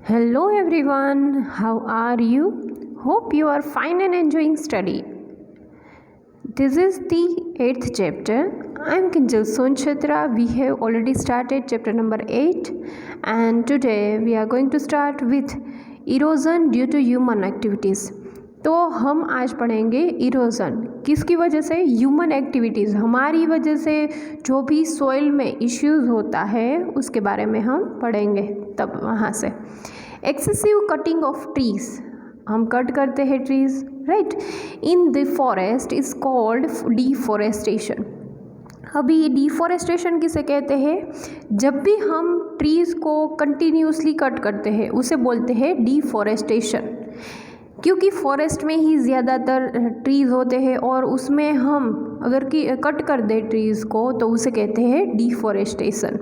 Hello everyone, how are you? Hope you are fine and enjoying study. This is the 8th chapter. I am Kinjal Sonchatra. We have already started chapter number 8 and today we are going to start with erosion due to human activities. तो हम आज पढ़ेंगे erosion किसकी वजह से, human activities, हमारी वजह से जो भी सॉइल में इश्यूज होता है उसके बारे में हम पढ़ेंगे। तब वहाँ से एक्सेसिव कटिंग ऑफ ट्रीज, हम कट करते हैं trees, right, in the forest is called deforestation. अभी डिफॉरेस्टेशन किसे कहते हैं? जब भी हम ट्रीज़ को कंटिन्यूसली कट करते हैं उसे बोलते हैं डिफॉरेस्टेशन, क्योंकि फॉरेस्ट में ही ज़्यादातर ट्रीज़ होते हैं और उसमें हम अगर कि कट कर दें ट्रीज़ को तो उसे कहते हैं deforestation.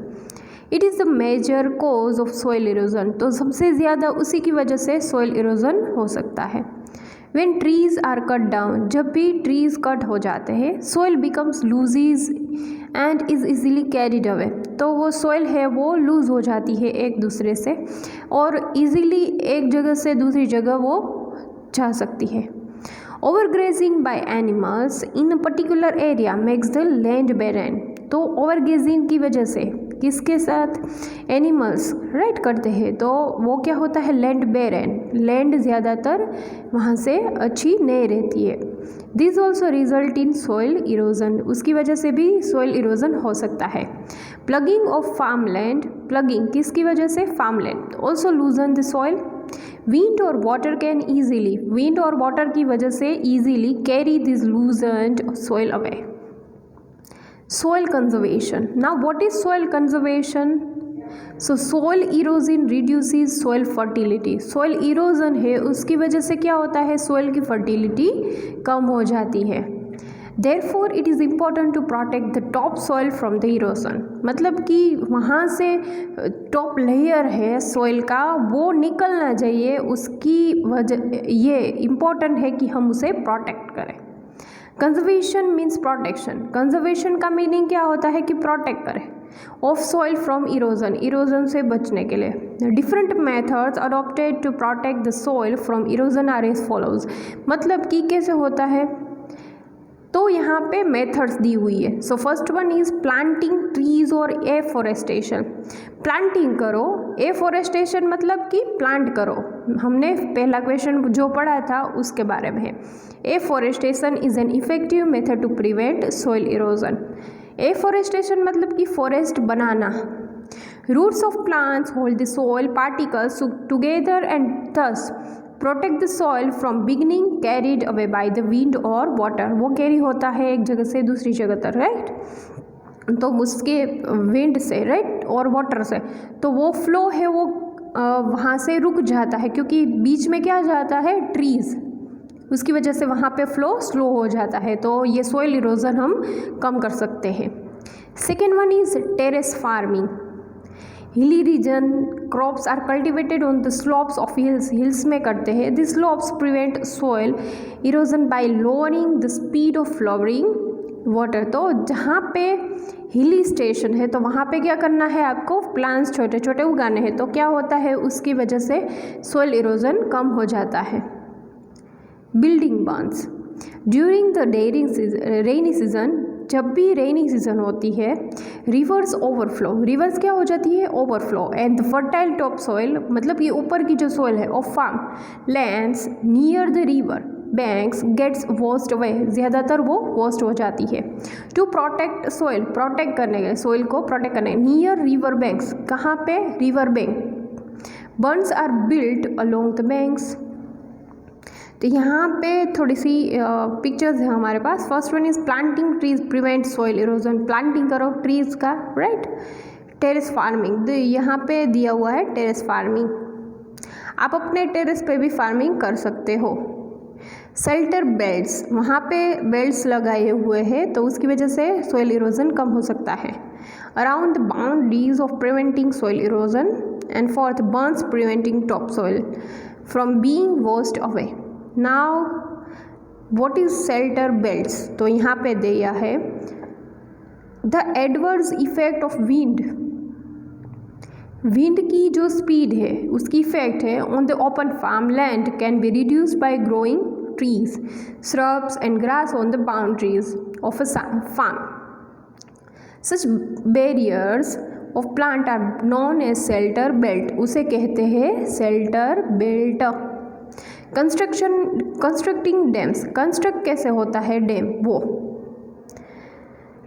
It is the major cause of soil erosion, तो सबसे ज़्यादा उसी की वजह से सॉइल इरोजन हो सकता है। When trees are cut down, जब भी ट्रीज़ कट हो जाते हैं, soil becomes looses and is easily carried away, तो वो सॉइल है वो लूज़ हो जाती है एक दूसरे से और इजीली एक जगह से दूसरी जगह वो जा सकती है। Overgrazing by animals in a particular area makes the land barren, तो ओवरग्रेजिंग की वजह से किसके साथ, एनिमल्स, राइट, करते हैं तो वो क्या होता है, लैंड बैरन, लैंड ज़्यादातर वहाँ से अच्छी नहीं रहती है। This also result in soil erosion, उसकी वजह से भी सॉइल इरोजन हो सकता है। Ploughing of farm land, ploughing किसकी वजह से, farm land also loosen the soil. Wind और वाटर कैन ईजीली, विंड और वाटर की वजह से easily carry this loosened soil away. Soil conservation. Now what is soil conservation? So soil erosion reduces soil fertility. Soil erosion है उसकी वजह से क्या होता है, soil की fertility कम हो जाती है। Therefore it is important to protect the top soil from the erosion. मतलब कि वहाँ से टॉप लेयर है सोइल का वो निकलना चाहिए, उसकी वजह ये इम्पॉर्टेंट है कि हम उसे प्रोटेक्ट करें। कंजर्वेशन मीन्स प्रोटेक्शन, कंजर्वेशन का मीनिंग क्या होता है कि प्रोटेक्ट करें of soil from erosion, erosion से बचने के लिए। Different methods adopted to protect the soil from erosion are as follows, मतलब कि कैसे होता है, तो यहाँ पे मेथड्स दी हुई है। So first one is planting trees और एफॉरेस्टेशन, प्लांटिंग करो, एफॉरेस्टेशन मतलब कि प्लांट करो, हमने पहला क्वेश्चन जो पढ़ा था उसके बारे में है। Afforestation is an effective method to prevent soil erosion, afforestation मतलब कि फॉरेस्ट बनाना। Roots of plants hold the soil particles together and thus protect the soil from beginning carried away by the wind और water, वो carry होता है एक जगह से दूसरी जगह तक, राइट, तो उसके विंड से, राइट, और वाटर से, तो वो फ्लो है वो वहाँ से रुक जाता है क्योंकि बीच में क्या जाता है, ट्रीज़, उसकी वजह से वहाँ पे फ्लो स्लो हो जाता है, तो ये सॉइल इरोजन हम कम कर सकते हैं। Second one is terrace farming. Hilly region crops are cultivated on the slopes of hills, hills में करते हैं। This slopes prevent soil erosion by lowering the speed of flowing water, तो जहाँ पे हिली स्टेशन है तो वहाँ पे क्या करना है, आपको प्लांट्स छोटे छोटे उगाने हैं, तो क्या होता है उसकी वजह से सॉइल इरोजन कम हो जाता है। Building Burns during the rainy season, जब भी रेनी सीजन होती है, रिवर्स ओवरफ्लो, रिवर्स क्या हो जाती है, overflow, and the fertile top soil मतलब ये ऊपर की जो सॉइल है of farm lands near the river banks gets washed away, ज़्यादातर वो वॉश्ड हो जाती है। टू प्रोटेक्ट सॉइल, प्रोटेक्ट करने के लिए, सॉइल को प्रोटेक्ट करने, नियर रिवर बैंक्स, कहाँ पे, river bank. Bunds are built along the banks, तो यहाँ पे थोड़ी सी पिक्चर्स है हमारे पास। First one is planting trees prevent soil erosion, planting करो ट्रीज का, राइट। टेरेस फार्मिंग, यहाँ पे दिया हुआ है टेरेस फार्मिंग, आप अपने टेरेस पे भी फार्मिंग कर सकते हो। शेल्टर बेल्ट्स, वहाँ पे बेल्ट्स लगाए हुए हैं तो उसकी वजह से सॉइल इरोजन कम हो सकता है। Around the boundaries of preventing soil erosion and fourth burns preventing top soil from being washed away. Now what is shelter belts, तो यहाँ पे दिया है the adverse effect of wind wind की जो स्पीड है उसकी इफेक्ट है on the open farm land can be reduced by growing trees, shrubs and grass on the boundaries of a farm. Such barriers of plant are known as shelter belt. उसे कहते हैं shelter belt. Constructing dams, construct कैसे होता है dam वो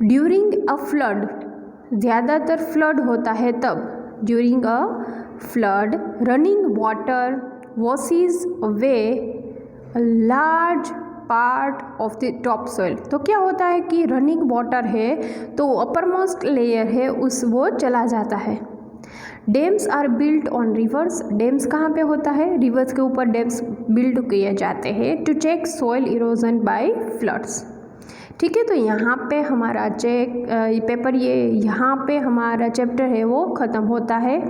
during a flood, ज़्यादातर flood होता है तब, during a flood running water washes away a large part of the top soil. तो क्या होता है कि रनिंग वाटर है तो अपर मोस्ट लेयर है उस वो चला जाता है। Dams are built on rivers, dams कहाँ पे होता है, रिवर्स के ऊपर डैम्स बिल्ड किए जाते हैं to check soil erosion by floods. ठीक है, तो यहाँ पे हमारा पेपर यहाँ पे हमारा चैप्टर है वो ख़त्म होता है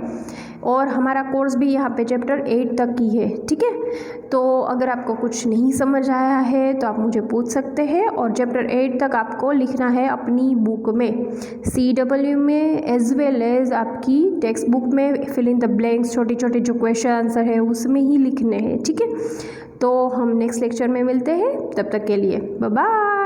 और हमारा कोर्स भी यहाँ पे चैप्टर 8 तक की है। ठीक है, तो अगर आपको कुछ नहीं समझ आया है तो आप मुझे पूछ सकते हैं और चैप्टर 8 तक आपको लिखना है अपनी बुक में CW में एज वेल एज आपकी टेक्स्ट बुक में फिल इन द ब्लैंक्स, छोटे छोटे जो क्वेश्चन आंसर है उसमें ही लिखने हैं। ठीक है, तो हम नेक्स्ट लेक्चर में मिलते हैं, तब तक के लिए बाय बाय।